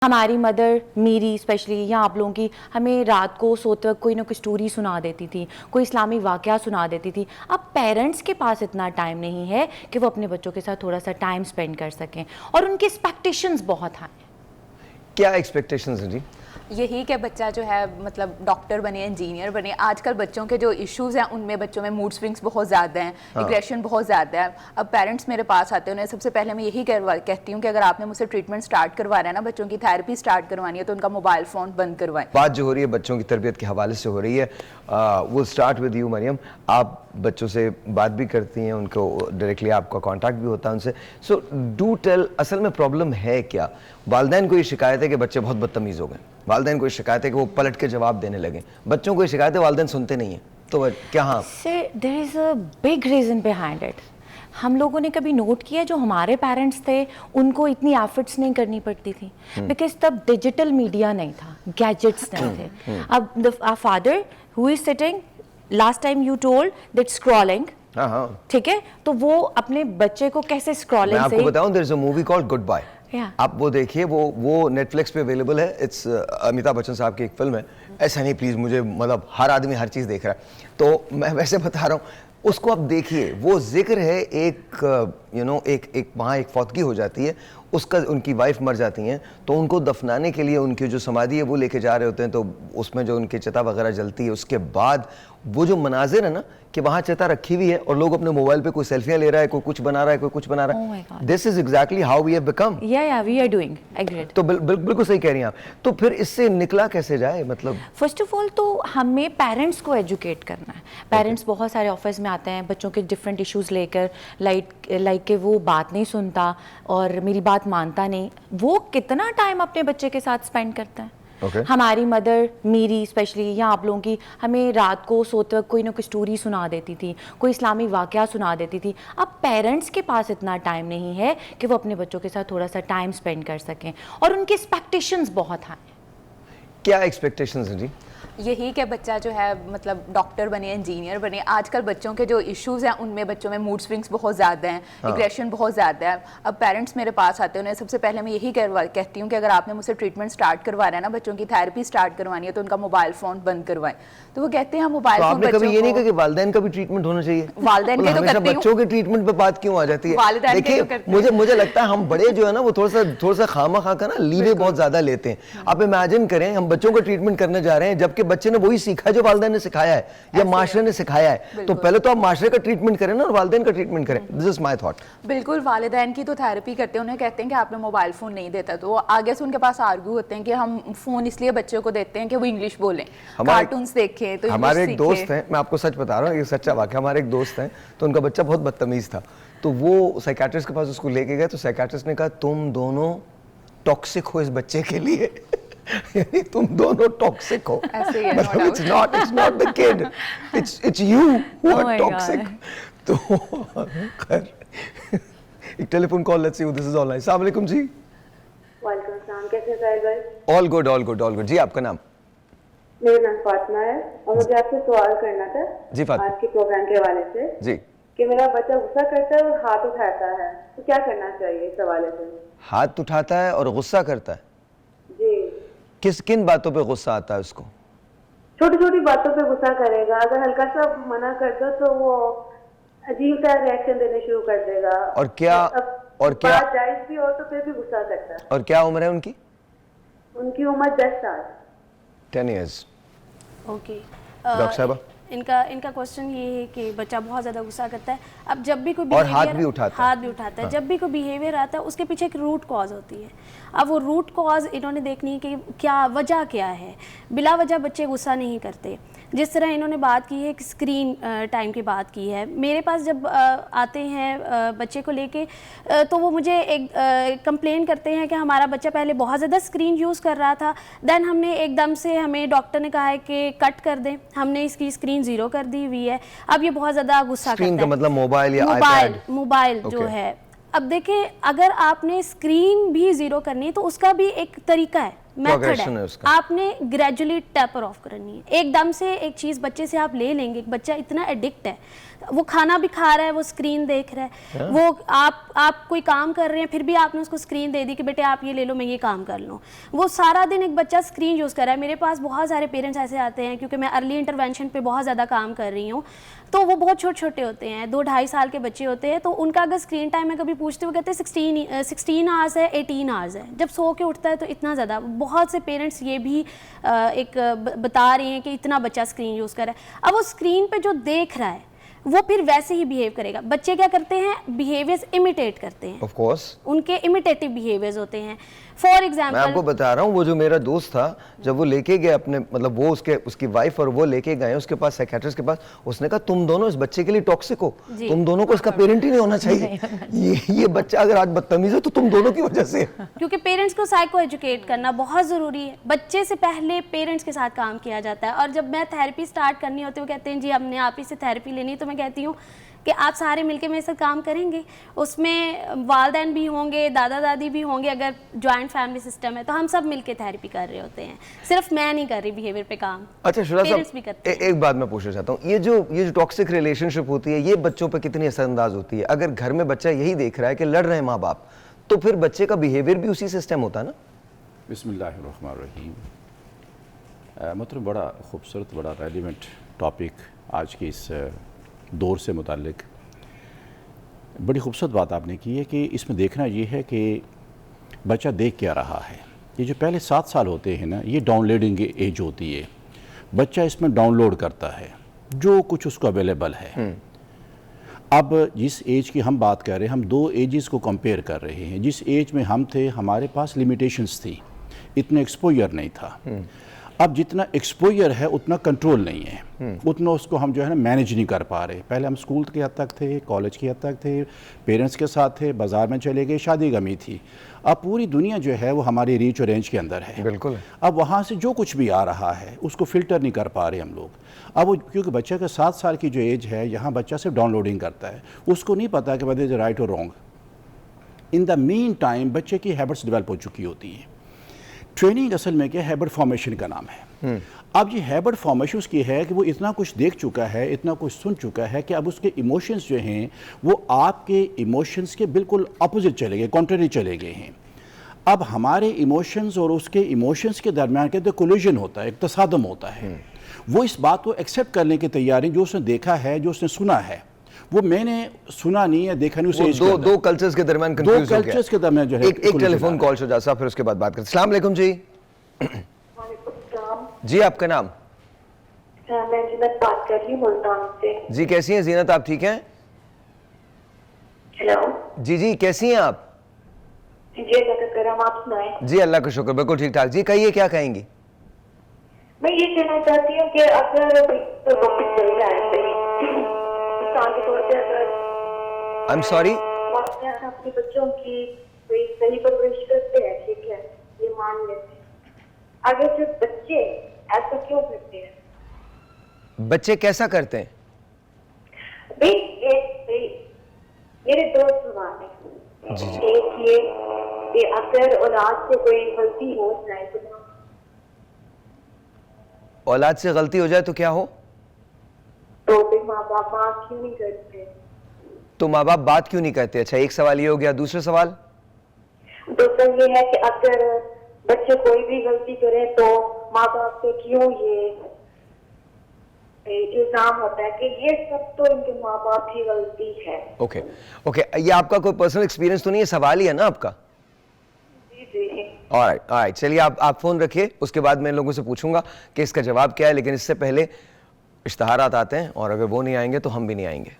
हमारी मदर, मेरी स्पेशली या आप लोगों की, हमें रात को सोते वक्त कोई ना कोई स्टोरी सुना देती थी, कोई इस्लामी वाक़या सुना देती थी। अब पेरेंट्स के पास इतना टाइम नहीं है कि वो अपने बच्चों के साथ थोड़ा सा टाइम स्पेंड कर सकें, और उनके एक्सपेक्टेशंस बहुत हैं। क्या एक्सपेक्टेशंस हैं जी? यही कि बच्चा जो है मतलब डॉक्टर बने, इंजीनियर बने। आजकल बच्चों के जो इश्यूज हैं उनमें बच्चों में मूड स्विंग्स बहुत ज़्यादा हैं, एग्रेशन बहुत ज़्यादा है। अब पेरेंट्स मेरे पास आते हैं, उन्हें सबसे पहले मैं यही कहती हूँ कि अगर आपने मुझसे ट्रीटमेंट स्टार्ट करवाना है ना, बच्चों की थेरेपी स्टार्ट करवानी है, तो उनका मोबाइल फ़ोन बंद करवाएं। बात जो हो रही है बच्चों की तरबियत के हवाले से हो रही है। वो स्टार्ट विद यू मरियम। आप बच्चों से बात भी करती हैं, उनको डायरेक्टली आपका कांटेक्ट भी होता है उनसे। सो डू टेल, असल में प्रॉब्लम है क्या? वालिदैन को ये शिकायत है कि बच्चे बहुत बदतमीज़ हो गए, वालिदैन को ये शिकायत है कि वो पलट के जवाब देने लगे, बच्चों को ये शिकायत है वालिदैन सुनते नहीं हैं। तो क्या? हाँ sir, there is a big reason behind it. हम लोगों ने कभी नोट किया जो हमारे पेरेंट्स थे उनको इतनी एफर्ट्स नहीं करनी पड़ती थी, बिकॉज तब डिजिटल मीडिया नहीं था, गैजेट्स नहीं थे। अब father who is sitting, last time you told that scrolling, ठीक है, तो वो अपने बच्चे को कैसे स्क्रॉलिंग से। मैं आपको बताऊं, there is a movie called Goodbye, आप वो देखिए, वो नेटफ्लिक्स पे अवेलेबल है। इट्स अमिताभ बच्चन साहब की एक फिल्म है। ऐसा नहीं प्लीज, मुझे मतलब हर आदमी हर चीज देख रहा है, तो मैं वैसे बता रहा हूँ, उसको आप देखिए। वो जिक्र है एक एक वहाँ एक फौतगी हो जाती है, उसका उनकी वाइफ मर जाती हैं, तो उनको दफनाने के लिए उनकी जो समाधि है वो लेके जा रहे होते हैं, तो उसमें जो उनकी चिता वगैरह जलती है, उसके बाद वो जो मनाजिर है ना कि वहाँ चिता रखी हुई है और लोग अपने मोबाइल पे कोई सेल्फियाँ ले रहा है, कोई कुछ बना रहा है, कोई कुछ बना रहा है। This is exactly how we have become. या वी आर डूइंग एग्रीड। तो बिल्कुल सही कह रही हैं आप। तो फिर इससे निकला कैसे जाए? मतलब फर्स्ट ऑफ ऑल तो हमें पेरेंट्स को एजुकेट करना है। पेरेंट्स बहुत सारे ऑफिस में आते हैं बच्चों के डिफरेंट इश्यूज लेकर, लाइक कि वो बात नहीं सुनता और मेरी बात मानता नहीं। वो कितना टाइम अपने बच्चे के साथ स्पेंड करता है? हमारी मदर, मेरी स्पेशली या आप लोगों की, हमें रात को सोते वक्त कोई ना कोई स्टोरी सुना देती थी, कोई इस्लामी वाक़या सुना देती थी। अब पेरेंट्स के पास इतना टाइम नहीं है कि वो अपने बच्चों के साथ थोड़ा सा टाइम स्पेंड कर सकें, और उनके एक्सपेक्टेशंस बहुत हैं। क्या एक्सपेक्टेशंस हैं जी? यही कि बच्चा जो है मतलब डॉक्टर बने, इंजीनियर बने। आजकल बच्चों के जो इश्यूज हैं उनमें बच्चों में मूड स्विंग्स बहुत ज़्यादा हैं, एग्रेशन बहुत ज़्यादा है। अब पेरेंट्स मेरे पास आते हैं, उन्हें सबसे पहले मैं यही कहती हूँ कि अगर आपने मुझसे ट्रीटमेंट स्टार्ट करवाना है ना, बच्चों की थेरेपी स्टार्ट करवानी है, तो उनका मोबाइल फ़ोन बंद करवाएं। तो वो कहते हैं हम मोबाइल फ़ोन, आपने कभी ये नहीं कहा कि वालिदैन का भी ट्रीटमेंट होना चाहिए? वालिदैन के तो करती हूं, बच्चों के ट्रीटमेंट पे बात क्यों आ जाती है? देखिए, मुझे लगता है हम बड़े जो है ना वो थोड़ा सा खामा खा कर ना लीवे बहुत ज्यादा लेते हैं। आप इमेजिन करें, हम बच्चों का ट्रीटमेंट करने जा रहे हैं, जबकि बच्चे ने वही सीखा जो वालिदैन ने सिखाया है या माशरे ने सिखाया है। तो पहले तो आप माशरे का ट्रीटमेंट करें ना और वालिदैन का ट्रीटमेंट करें। This is my thought. बिल्कुल, वालिदैन की तो थेरेपी करते हैं, उन्हें कहते हैं कि आपने मोबाइल फ़ोन नहीं देता, तो आगे से उनके पास आर्ग्यू होते हैं कि हम फ़ोन इसलिए बच्चों को देते हैं कि वो इंग्लिश बोलें, कार्टून्स देखें, तो हमारे एक दोस्त हैं, मैं आपको सच बता रहा हूँ, ये सच्चा वाक़या। हमारे एक दोस्त हैं, तो उनका बच्चा बहुत बदतमीज़ था, तो वो साइकियाट्रिस्ट के पास उसको लेके गए, तो साइकियाट्रिस्ट ने कहा तुम दोनों टॉक्सिक हो इस बच्चे के लिए। यानी तुम दोनों टॉक्सिक हो। मतलब it's not the kid, it's you who are toxic. तो खैर एक telephone call, let's see who this is online. अस्सलाम वालेकुम जी। वालेकुम सलाम, कैसे साहिल भाई? ऑल गुड जी। आपका नाम? मेरा नाम फातिमा है और मुझे आपसे सवाल करना था जी फातिमा, आज के प्रोग्राम के हवाले से जी, कि मेरा बच्चा गुस्सा करता है और हाथ उठाता है, तो क्या करना चाहिए इस हवाले से? हाथ उठाता है और गुस्सा करता है? जी। किन बातों पे गुस्सा आता है उसको? छोटी छोटी बातों पे गुस्सा करेगा, अगर हल्का सा मना कर दो तो वो अजीब सा रिएक्शन देने शुरू कर देगा। और क्या बात जायज भी हो तो फिर भी गुस्सा करता है। और क्या उम्र है उनकी? उनकी उम्र 10 साल। 10 years। ओके डॉक्टर साहबा, इनका क्वेश्चन ये है कि बच्चा बहुत ज़्यादा गुस्सा करता है। अब जब भी कोई और हाथ भी उठाता है। जब भी कोई बिहेवियर आता है उसके पीछे एक रूट कॉज होती है। अब वो रूट कॉज इन्होंने देखनी है कि क्या वजह क्या है। बिला वजह बच्चे गुस्सा नहीं करते। जिस तरह इन्होंने बात की है कि स्क्रीन टाइम की बात की है, मेरे पास जब आते हैं बच्चे को लेके तो वो मुझे एक कंप्लेन करते हैं कि हमारा बच्चा पहले बहुत ज़्यादा स्क्रीन यूज़ कर रहा था, देन हमने एकदम से, हमें डॉक्टर ने कहा है कि कट कर दें, हमने इसकी स्क्रीन 0 कर दी हुई है, अब ये बहुत ज़्यादा गुस्सा करता है। स्क्रीन का मतलब मोबाइल या मोबाइल जो है। अब देखें, अगर आपने स्क्रीन भी 0 करनी है तो उसका भी एक तरीका है, मेथड है। आपने ग्रेजुअली टैपर ऑफ करनी है। एकदम से एक चीज़ बच्चे से आप ले लेंगे, बच्चा इतना एडिक्ट है वो खाना भी खा रहा है, वो स्क्रीन देख रहा है। वो आप कोई काम कर रहे हैं, फिर भी आपने उसको स्क्रीन दे दी कि बेटे आप ये ले लो, मैं ये काम कर लूँ। वो सारा दिन एक बच्चा स्क्रीन यूज़ कर रहा है। मेरे पास बहुत सारे पेरेंट्स ऐसे आते हैं, क्योंकि मैं अर्ली इंटरवेंशन पे बहुत ज़्यादा काम कर रही हूँ, तो वो बहुत छोटे छोटे होते हैं, 2-2.5 साल के बच्चे होते हैं। तो उनका अगर स्क्रीन टाइम में कभी पूछते हुए कहते हैं 16 आवर्स है, 18 आवर्स है। जब सो के उठता है तो इतना ज़्यादा। बहुत से पेरेंट्स ये भी बता रहे हैं कि इतना बच्चा स्क्रीन यूज़ कर रहा है। अब वो स्क्रीन पे जो देख रहा है वो फिर वैसे ही बिहेव करेगा। बच्चे क्या करते हैं, बिहेवियर्स इमिटेट करते हैं, ऑफ कोर्स उनके इमिटेटिव बिहेवियर्स होते हैं। फॉर एग्जाम्पल मैं आपको बता रहा हूँ, वो जो मेरा दोस्त था, जब वो लेके गए अपने, मतलब वो उसकी वाइफ और वो लेके गए उसके पास, साइकियाट्रिस्ट के पास, उसने कहा तुम दोनों इस बच्चे के लिए टॉक्सिक हो, तुम दोनों को इसका पेरेंट ही नहीं होना चाहिए। ये बच्चा अगर आज बदतमीज है तो तुम दोनों की वजह से। क्योंकि पेरेंट्स को साइको एजुकेट करना बहुत ज़रूरी है। बच्चे से पहले पेरेंट्स के साथ काम किया जाता है। और जब मैं थेरेपी स्टार्ट करनी होती है, वो कहते हैं जी हमने आप ही से थेरेपी लेनी है, तो मैं कहती हूँ कि आप सारे मिलके मेरे साथ काम करेंगे। उसमें वालिदैन भी होंगे, दादा दादी भी होंगे, अगर जॉइंट फैमिली सिस्टम है तो हम सब मिलके थेरेपी कर रहे होते हैं, सिर्फ मैं नहीं कर रही बिहेवियर पे काम। अच्छा शुरा पेरेंट्स भी करते साहब, एक बात मैं पूछना चाहता हूँ, ये जो टॉक्सिक रिलेशनशिप होती है, ये बच्चों पे कितनी असरअंदाज होती है? अगर घर में बच्चा यही देख रहा है कि लड़ रहे हैं माँ बाप, तो फिर बच्चे का बिहेवियर भी उसी सिस्टम होता है ना? बिस्मिल्लाहिर्रहमानिर्रहीम। मतलब बड़ा खूबसूरत, बड़ा रेलिवेंट टॉपिक आज के इस दौर से मुताल्लिक। बड़ी खूबसूरत बात आपने की है कि इसमें देखना ये है कि बच्चा देख क्या रहा है। ये जो पहले 7 साल होते हैं ना, ये डाउनलोडिंग एज होती है। बच्चा इसमें डाउनलोड करता है जो कुछ उसको अवेलेबल है। अब जिस एज की हम बात कर रहे हैं, हम 2 एजेस को कंपेयर कर रहे हैं। जिस एज में हम थे, हमारे पास लिमिटेशंस थी, इतना एक्सपोजर नहीं था। अब जितना एक्सपोजर है उतना कंट्रोल नहीं है, उतना उसको हम जो है ना मैनेज नहीं कर पा रहे। पहले हम स्कूल की हद तक थे, कॉलेज की हद तक थे, पेरेंट्स के साथ थे, बाज़ार में चले गए, शादी गमी थी। अब पूरी दुनिया जो है वो हमारी रीच और रेंज के अंदर है। बिल्कुल। अब वहाँ से जो कुछ भी आ रहा है उसको फ़िल्टर नहीं कर पा रहे हम लोग। अब वो क्योंकि बच्चे का 7 साल की जो एज है, यहाँ बच्चा सिर्फ डाउनलोडिंग करता है, उसको नहीं पता कि वैदर इज राइट और wrong. In the mean time बच्चे की हैबिट्स डेवलप हो चुकी होती हैं। ट्रेनिंग असल में क्या, हैबिट फॉर्मेशन का नाम है। अब ये हैबिट फॉर्मेशन उसकी है कि वो इतना कुछ देख चुका है, इतना कुछ सुन चुका है कि अब उसके इमोशंस जो हैं वो आपके इमोशंस के बिल्कुल अपोजिट चले गए, कॉन्ट्ररी चले गए हैं। अब हमारे इमोशंस और उसके इमोशंस के दरमियान कहते कोलिजन होता है, एक तसादम होता है। वो इस बात को एक्सेप्ट करने की तैयारी, जो उसने देखा है, जो उसने सुना है, वो मैंने सुना नहीं है, देखा नहीं। उसे दो कल्चर्स के दरमियान कंफ्यूज हो गया। दो कल्चर्स के दरमियान जो है एक टेलीफोन कॉल शुजा साहब, फिर उसके बाद बात करते हैं। अस्सलाम वालेकुम जी। जी आपका नाम? मैं जीनत बात कर रही हूँ मुल्तान से। जी कैसी हैं जीनत, आप ठीक हैं? हेलो जी जी कैसी हैं आप? जी अल्लाह का करम, आप सुनाएं। जी अल्लाह का शुक्र, बिल्कुल ठीक ठाक। जी कहिए, क्या कहेंगी? मैं ये कहना चाहती हूँ कि अगर तो टॉपिक चल रहा है सही, मिसाल के तौर पे अगर आई एम सॉरी, अपने बच्चों की कोई सही परवरिश करते हैं, ठीक है, ये मान लेते हैं। अगर जो बच्चे ऐसा क्यों करते हैं? बच्चे कैसा करते हैं? मेरे 2 सवाल हैं। एक ये कि अगर औलाद से कोई गलती हो जाए तो औलाद से गलती हो जाए तो क्या हो? तो फिर माँ बाप बात क्यों नहीं करते? तो माँ बाप बात क्यों नहीं करते? अच्छा, एक सवाल ये हो गया। दूसरा सवाल? दूसरा ये है कि अगर बच्चे कोई भी गलती करें तो माँ बाप पे क्यों ये इल्जाम होता है कि ये सब तो इनके माँ बाप की गलती है? ओके, ये आपका कोई पर्सनल एक्सपीरियंस तो नहीं है, सवाल ही है ना आपका? जी। ऑलराइट, चलिए आप फोन रखिए, उसके बाद मैं इन लोगों से पूछूंगा कि इसका जवाब क्या है। लेकिन इससे पहले इश्तहारात आते हैं, और अगर वो नहीं आएंगे तो हम भी नहीं आएंगे।